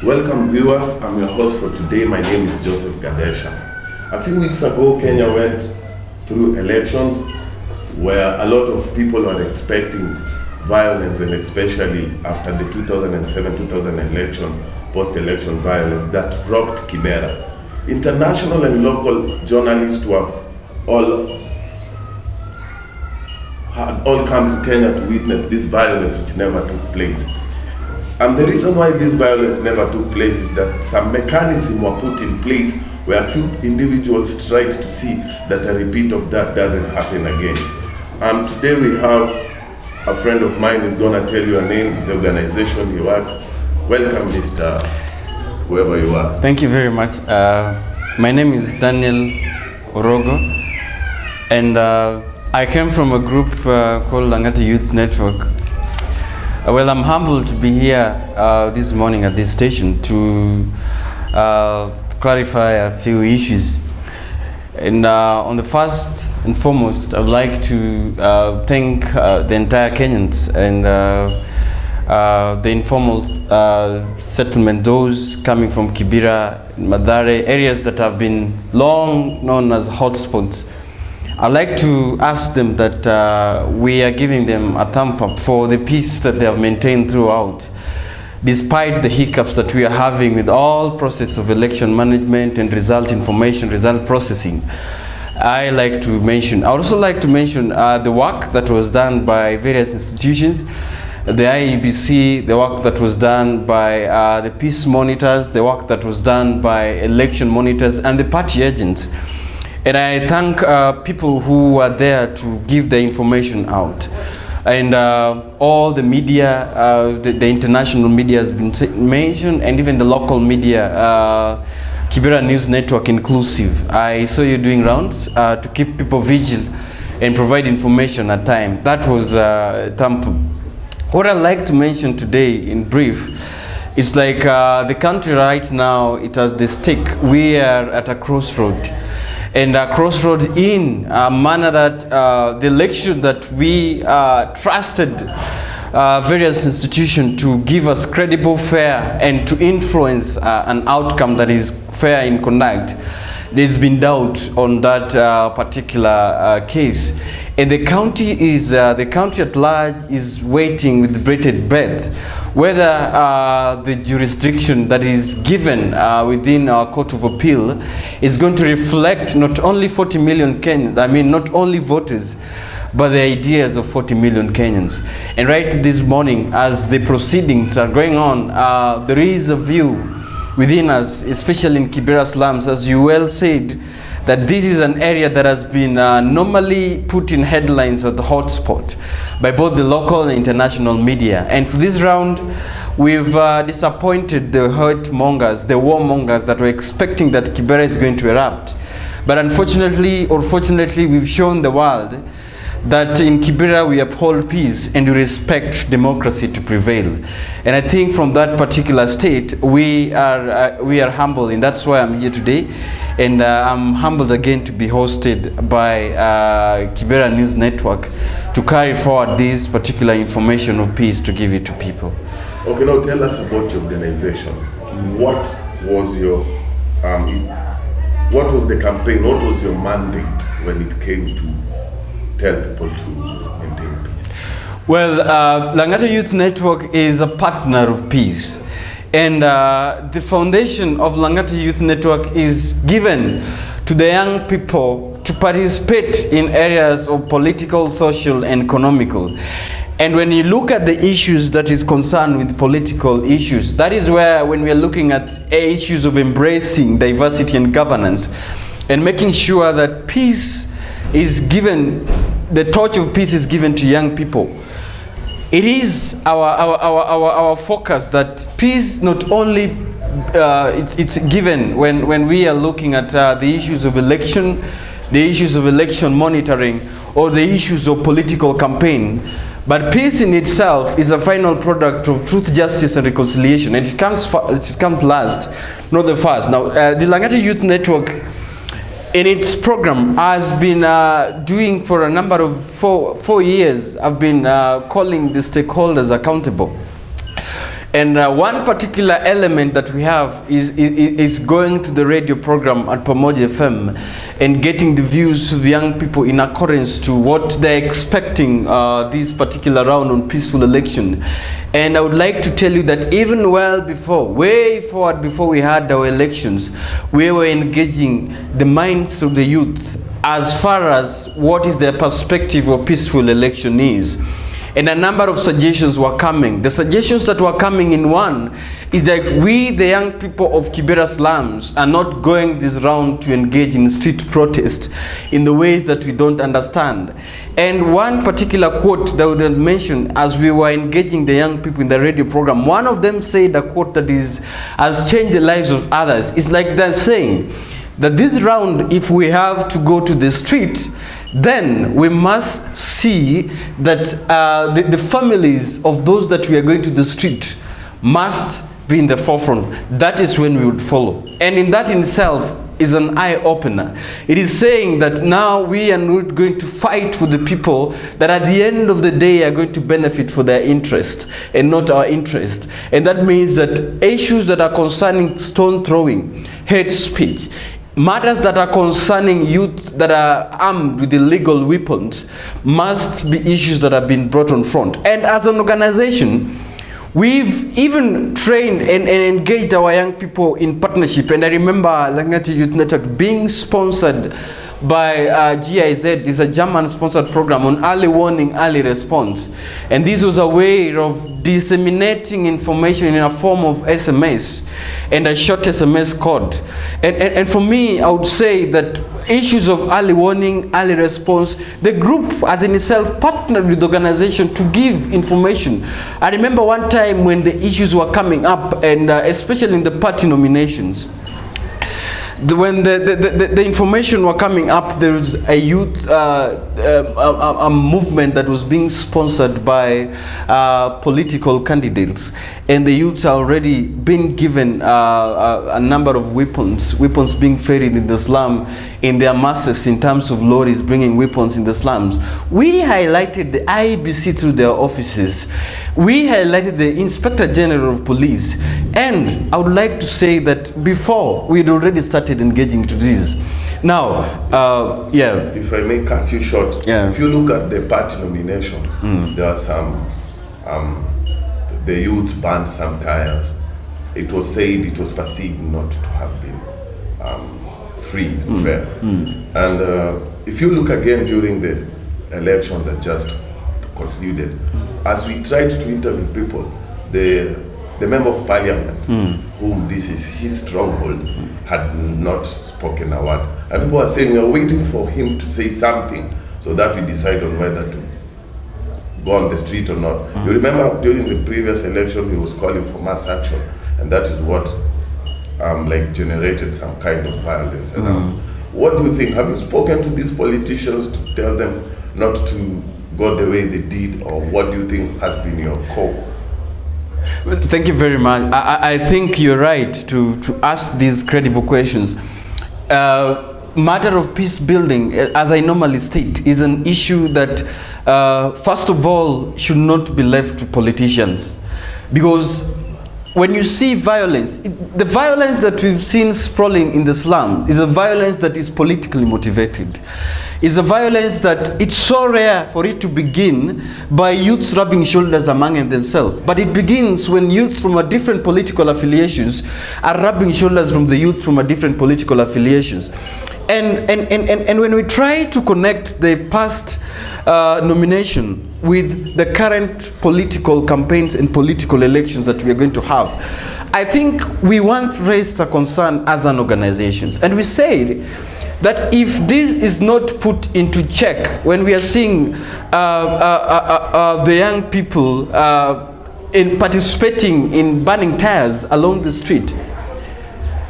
Welcome viewers, I'm your host for today. My name is Joseph Gadesha. A few weeks ago, Kenya went through elections where a lot of people were expecting violence, and especially after the 2007-2000 election, post-election violence that rocked Kibera. International and local journalists were all come to Kenya to witness this violence which never took place. And the reason why this violence never took place is that some mechanisms were put in place where a few individuals tried to see that a repeat of that doesn't happen again. Today we have a friend of mine who's gonna tell you a name, the organization he works. Welcome, Mr. whoever you are. Thank you very much. My name is Daniel Orogo, and I came from a group called Langata Youths Network. Well, I'm humbled to be here this morning at this station to clarify a few issues. And on the first and foremost, I would like to thank the entire Kenyans and the informal settlement, those coming from Kibera, Madare, areas that have been long known as hotspots. I'd like to ask them that we are giving them a thumb up for the peace that they have maintained throughout, despite the hiccups that we are having with all process of election management and result information, result processing. I also like to mention the work that was done by various institutions, the IEBC, the work that was done by the peace monitors, the work that was done by election monitors and the party agents. And I thank people who are there to give the information out. And all the media, the international media has been mentioned, and even the local media, Kibera News Network inclusive. I saw you doing rounds to keep people vigilant and provide information at time. That was what I'd like to mention today in brief. It's like the country right now, it has the stake. We are at a crossroad. And a crossroad in a manner that the election that we trusted various institutions to give us credible, fair, and to influence an outcome that is fair in conduct, there's been doubt on that particular case. And the county at large is waiting with bated breath whether the jurisdiction that is given within our Court of Appeal is going to reflect not only 40 million Kenyans, not only voters, but the ideas of 40 million Kenyans. And right this morning, as the proceedings are going on, there is a view within us, especially in Kibera slums, as you well said, that this is an area that has been normally put in headlines at the hotspot by both the local and international media. And for this round, we've disappointed the hurt mongers, the warmongers that were expecting that Kibera is going to erupt. But unfortunately, or fortunately, we've shown the world that in Kibera we uphold peace and we respect democracy to prevail. And I think from that particular state, we are humble, and that's why I'm here today. And I'm humbled again to be hosted by Kibera News Network to carry forward this particular information of peace to give it to people. Okay, now tell us about your organization. What was your, what was the campaign? What was your mandate when it came to tell people to maintain peace? Well, Langata Youth Network is a partner of peace. And the foundation of Langata Youth Network is given to the young people to participate in areas of political, social, and economical. And when you look at the issues that is concerned with political issues, that is where, when we are looking at issues of embracing diversity and governance and making sure that peace is given, the torch of peace is given to young people. It is our focus that peace not only it's given when we are looking at the issues of election, the issues of election monitoring, or the issues of political campaign, but peace in itself is a final product of truth, justice, and reconciliation, and it comes last, not the first. Now, the Langata Youth Network, in its program, has been doing for a number of four years. I've been calling the stakeholders accountable. And one particular element that we have is going to the radio program at Pamoja FM and getting the views of young people in accordance to what they're expecting this particular round on peaceful election. And I would like to tell you that even well before, way forward before we had our elections, we were engaging the minds of the youth as far as what is their perspective of peaceful election is. And a number of suggestions were coming. The suggestions that were coming in one is that we, the young people of Kibera slums, are not going this round to engage in street protest in the ways that we don't understand. And one particular quote that I would mention as we were engaging the young people in the radio program, one of them said a quote that has changed the lives of others. It's like they're saying that this round, if we have to go to the street, then we must see that the families of those that we are going to the street must be in the forefront. That is when we would follow. And in that in itself is an eye-opener. It is saying that now we are not going to fight for the people that at the end of the day are going to benefit for their interest and not our interest. And that means that issues that are concerning stone throwing, hate speech, matters that are concerning youth that are armed with illegal weapons must be issues that have been brought on front. And as an organization, we've even trained and engaged our young people in partnership. And I remember Langata Youth Network being sponsored by GIZ. Is a German-sponsored program on early warning, early response. And this was a way of disseminating information in a form of SMS and a short SMS code. And for me, I would say that issues of early warning, early response, the group as in itself partnered with the organization to give information. I remember one time when the issues were coming up, and especially in the party nominations, when the information were coming up, there was a youth a movement that was being sponsored by political candidates, and the youths are already been given a number of weapons being ferried in the slum in their masses in terms of lorries bringing weapons in the slums. We highlighted the IBC through their offices. We highlighted the Inspector General of Police, and I would like to say that before we had already started engaging to this. Now, if I may cut you short, if you look at the party nominations, there are some, the youth burned some tires. It was said, it was perceived not to have been free and fair. And if you look again during the election that just concluded, as we tried to interview people, the member of parliament, whom this is his stronghold, had not spoken a word. And people are saying we are waiting for him to say something so that we decide on whether to go on the street or not. You remember during the previous election he was calling for mass action, and that is what generated some kind of violence around. What do you think? Have you spoken to these politicians to tell them not to go the way they did, or what do you think has been your call? Well, thank you very much. I think you're right to ask these credible questions. Matter of peace building, as I normally state, is an issue that first of all should not be left to politicians, because when you see violence, the violence that we've seen sprawling in the slum is a violence that is politically motivated. It's a violence that it's so rare for it to begin by youths rubbing shoulders among themselves. But it begins when youths from a different political affiliations are rubbing shoulders from the youth from a different political affiliations. And when we try to connect the past nomination with the current political campaigns and political elections that we are going to have, I think we once raised a concern as an organization, and we said that if this is not put into check, when we are seeing the young people in participating in burning tires along the street,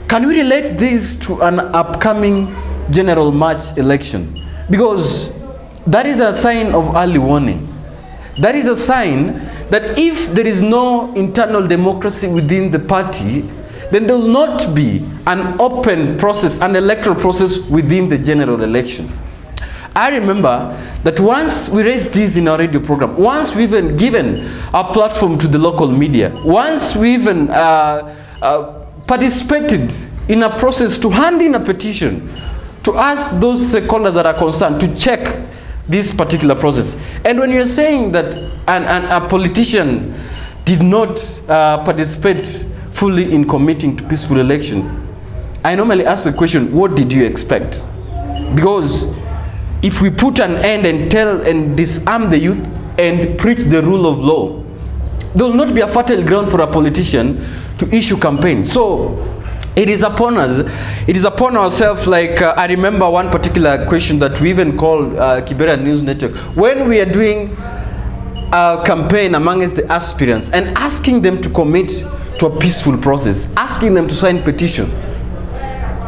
can we relate this to an upcoming general March election? Because that is a sign of early warning. That is a sign that if there is no internal democracy within the party, then there will not be an open process, an electoral process within the general election. I remember that once we raised this in our radio program, once we've even given our platform to the local media, once we even participated in a process to hand in a petition to ask those stakeholders that are concerned to check this particular process. And when you're saying that a politician did not participate fully in committing to peaceful election, I normally ask the question, what did you expect? Because if we put an end and tell and disarm the youth and preach the rule of law, there will not be a fertile ground for a politician to issue campaign. So it is upon us, it is upon ourselves. Like I remember one particular question that we even called Kibera News Network, when we are doing a campaign amongst the aspirants and asking them to commit to a peaceful process, asking them to sign petition.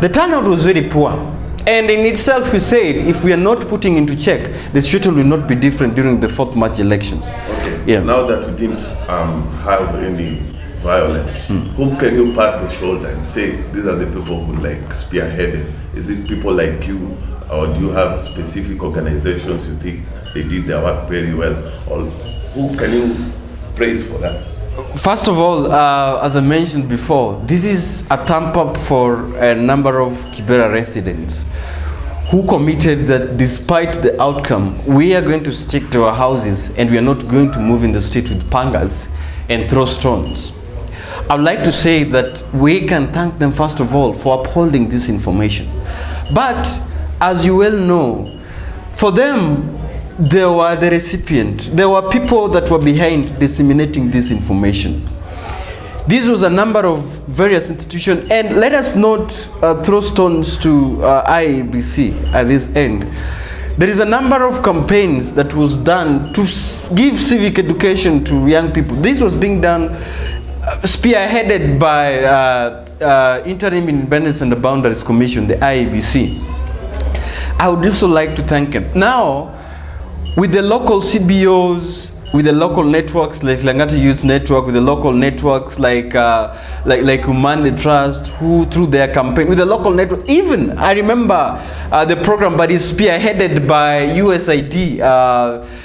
The turnout was very poor. And in itself, we said, if we are not putting into check, the situation will not be different during the 4th March elections. Okay. Yeah. Now that we didn't have any violence, whom can you pat the shoulder and say, these are the people who like spearheaded? Is it people like you, or do you have specific organizations you think they did their work very well? Or who can you praise for that? First of all, as I mentioned before, this is a thumb up for a number of Kibera residents who committed that despite the outcome, we are going to stick to our houses and we are not going to move in the street with pangas and throw stones. I would like to say that we can thank them first of all for upholding this information. But as you well know, for them, they were the recipient. There were people that were behind disseminating this information. This was a number of various institutions, and let us not throw stones to IEBC at this end. There is a number of campaigns that was done to give civic education to young people. This was being done, spearheaded by Interim Independence and the Boundaries Commission, the IEBC. I would also like to thank them. Now, with the local CBOs, with the local networks like Langata Youths Network, with the local networks like Humanity Trust, who through their campaign, with the local network, even I remember the program, but it's spearheaded by USAID.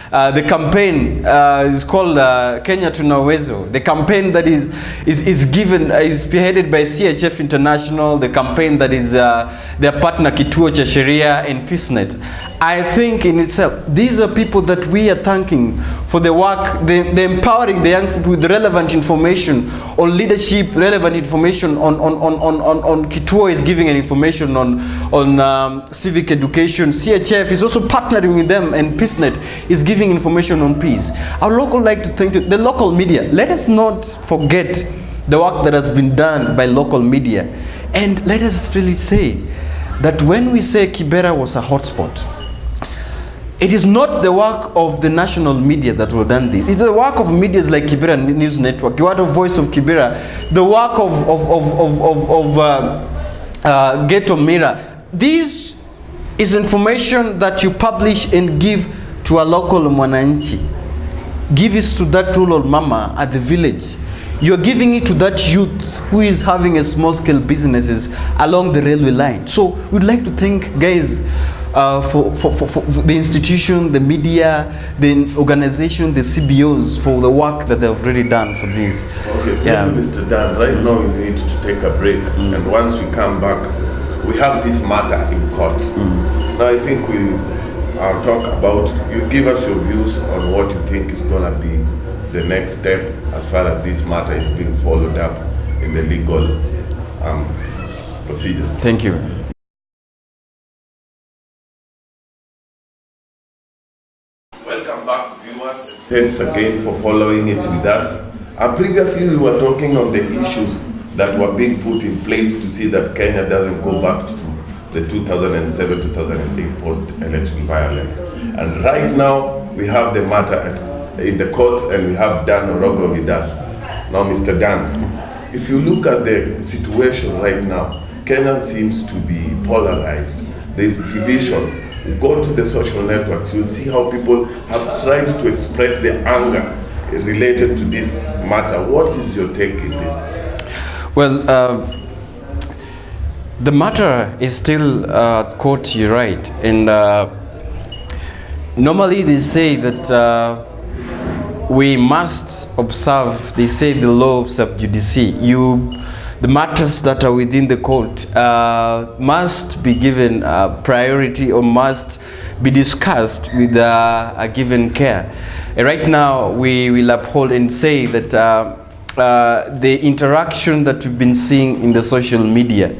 The campaign is called Kenya Tunawezo. The campaign that is spearheaded by CHF International. The campaign that is their partner Kituo cha Sheria and PeaceNet. I think in itself, these are people that we are thanking for the work, the empowering the young people with relevant information on leadership, relevant information on Kituo is giving an information on civic education. CHF is also partnering with them, and PeaceNet is giving information on peace. I would also like to thank the local media. Let us not forget the work that has been done by local media. And let us really say that when we say Kibera was a hotspot, it is not the work of the national media that will done this. It's the work of medias like Kibera News Network, the work of Voice of Kibera, the work of Ghetto Mirror. This is information that you publish and give to a local mwananchi. Give it to that rural mama at the village. You're giving it to that youth who is having a small-scale businesses along the railway line. So we'd like to thank guys for the institution, the media, the organization, the CBOs for the work that they've already done for this. Okay, thank you, Mr. Dan. Right now we need to take a break, and once we come back, we have this matter in court. Now I think we'll talk about, you give us your views on what you think is going to be the next step as far as this matter is being followed up in the legal procedures. Thank you. Welcome back, viewers. Thanks again for following it with us. Previously we were talking on the issues that were being put in place to see that Kenya doesn't go back to the 2007-2008 post-election violence. And right now we have the matter in the courts, and we have Dan Orogo with us. Now, Mr. Dan, if you look at the situation right now, Kenya seems to be polarized. There's division. You go to the social networks, you'll see how people have tried to express their anger related to this matter. What is your take in this? Well, the matter is still court, you're right, and Normally they say that we must observe, they say, the law of sub judice. The matters that are within the court must be given priority, or must be discussed with a given care. Right now, we will uphold and say that the interaction that we've been seeing in the social media,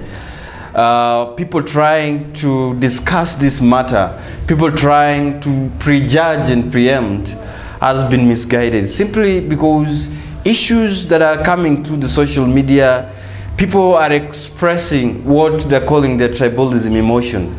people trying to discuss this matter, people trying to prejudge and preempt, has been misguided, simply because issues that are coming through the social media, people are expressing what they're calling their tribalism emotion.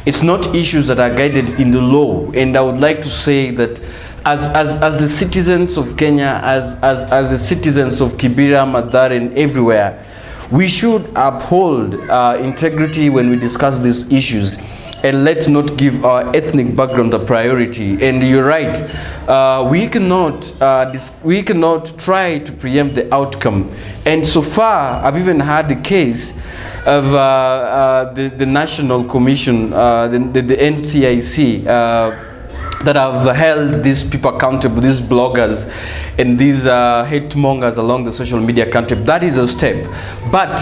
It's not issues that are guided in the law. And I would like to say that as the citizens of Kenya, as the citizens of Kibera, Madar, and everywhere, we should uphold integrity when we discuss these issues, and let's not give our ethnic background a priority. And you're right, we cannot try to preempt the outcome. And so far, I've even had the case of the National Commission, the NCIC, that have held these people accountable, these bloggers and these hate mongers along the social media accountable. That is a step. But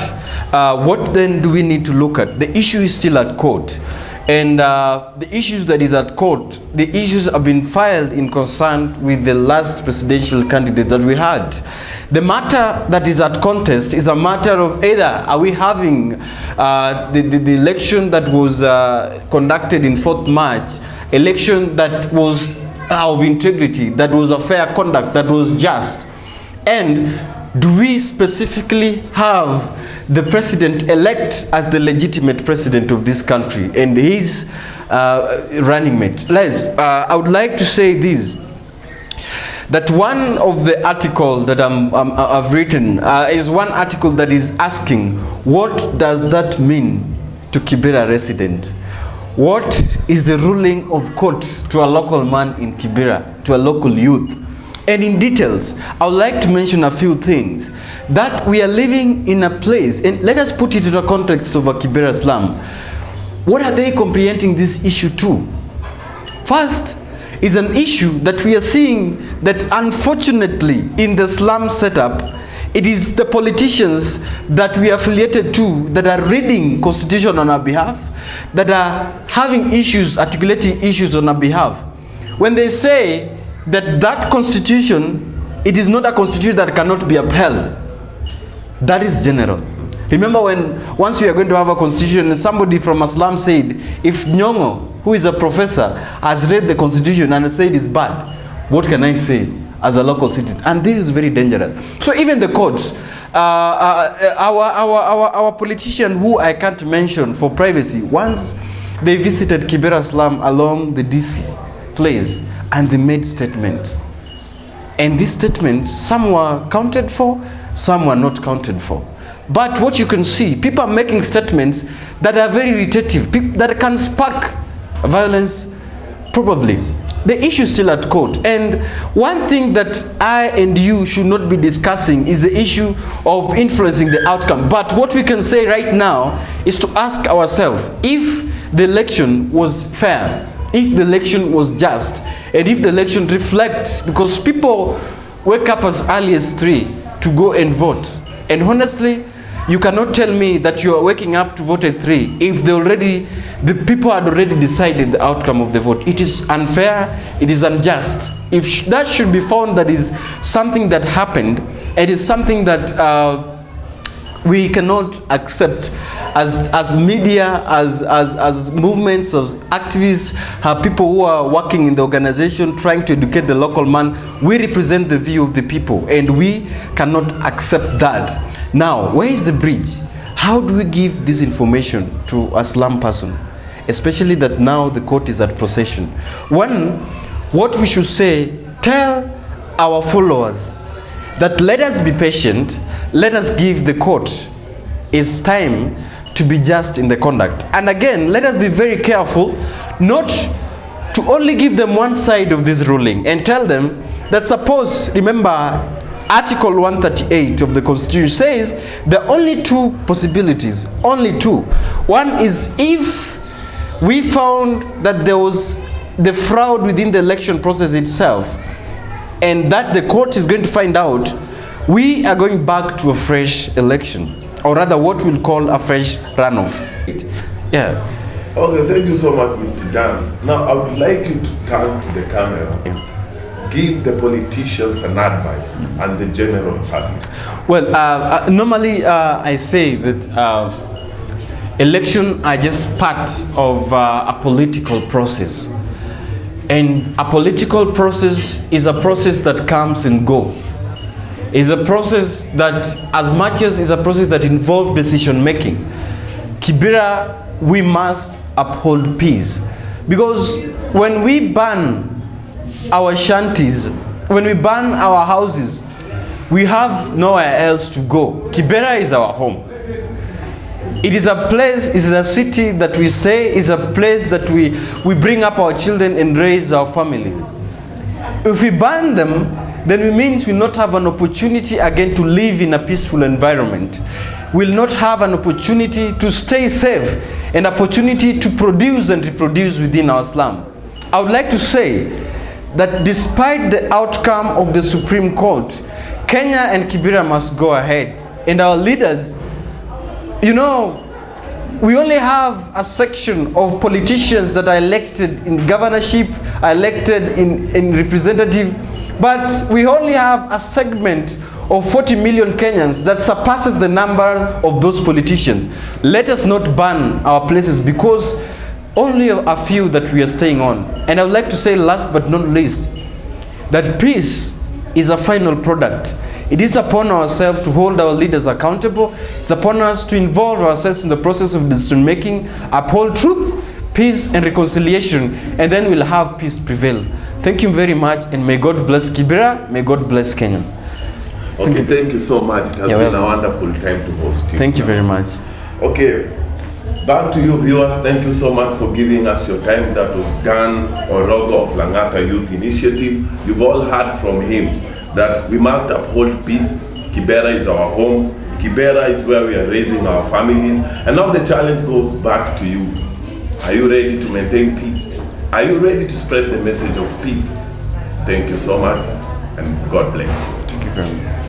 what then do we need to look at? The issue is still at court. And the issues that is at court, the issues have been filed in concern with the last presidential candidate that we had. The matter that is at contest is a matter of either are we having the election that was conducted in 4th March, election that was of integrity, that was a fair conduct, that was just, and do we specifically have the president-elect as the legitimate president of this country and his running mate? Les, I would like to say this, that one of the article that I've written is one article that is asking, what does that mean to Kibera resident? What is the ruling of court to a local man in Kibera, to a local youth? And in details, I would like to mention a few things. That we are living in a place, and let us put it in the context of a Kibera slum. What are they comprehending this issue to? First is an issue that we are seeing that unfortunately in the slum setup, it is the politicians that we are affiliated to that are reading constitution on our behalf, that are having issues, articulating issues on our behalf. When they say that that constitution, it is not a constitution that cannot be upheld, that is general. Remember when once we are going to have a constitution and somebody from a slum said, if Nyongo, who is a professor, has read the constitution and said it's bad, what can I say as a local citizen? And this is very dangerous. So even the courts, our politician, who I can't mention for privacy, once they visited Kibera slum along the DC place, and they made statements. And these statements, some were counted for, some were not counted for. But what you can see, people are making statements that are very irritative, that can spark violence, probably. The issue is still at court. And one thing that I and you should not be discussing is the issue of influencing the outcome. But what we can say right now is to ask ourselves, if the election was fair, if the election was just, and if the election reflects, because people wake up as early as 3 to go and vote. And honestly, you cannot tell me that you are waking up to vote at 3 if the people had already decided the outcome of the vote. It is unfair, it is unjust. If that should be found that is something that happened, it is something that we cannot accept as media, as movements, as activists, people who are working in the organization trying to educate the local man. We represent the view of the people and we cannot accept that. Now, where is the bridge? How do we give this information to a slum person? Especially that now the court is at procession. One, what we should say, tell our followers that let us be patient, let us give the court its time to be just in the conduct. And again, let us be very careful not to only give them one side of this ruling and tell them that, suppose, remember, Article 138 of the Constitution says there are only 2 possibilities, only 2. One is if we found that there was the fraud within the election process itself, and that the court is going to find out, we are going back to a fresh election, or rather what we'll call a fresh runoff. Yeah. Okay, thank you so much, Mr. Dan. Now, I would like you to turn to the camera. Yeah. Give the politicians an advice and the general public. Well, normally I say that elections are just part of a political process. And a political process is a process that comes and goes. It's a process that, as much as is a process that involves decision making, Kibera, we must uphold peace. Because when we burn our shanties, when we burn our houses, we have nowhere else to go. Kibera is our home. It is a place, it is a city that we stay, it is a place that we bring up our children and raise our families. If we burn them, then it means we will not have an opportunity again to live in a peaceful environment. We will not have an opportunity to stay safe, an opportunity to produce and reproduce within our slum. I would like to say that despite the outcome of the Supreme Court, Kenya and Kibera must go ahead. And our leaders, you know, we only have a section of politicians that are elected in governorship, are elected in representative, but we only have a segment of 40 million Kenyans that surpasses the number of those politicians. Let us not burn our places because only a few that we are staying on. And I would like to say last but not least, that peace is a final product. It is upon ourselves to hold our leaders accountable. It's upon us to involve ourselves in the process of decision making, uphold truth, peace and reconciliation, and then we'll have peace prevail. Thank you very much, and may God bless Kibera, may God bless Kenya. Okay, thank you so much. It has been a wonderful time to host you. Thank you very much. Okay, back to you viewers. Thank you so much for giving us your time. That was Dan Orogo of Langata Youth Initiative. You've all heard from him that we must uphold peace. Kibera is our home. Kibera is where we are raising our families. And now the challenge goes back to you. Are you ready to maintain peace? Are you ready to spread the message of peace? Thank you so much, and God bless you. Thank you very much.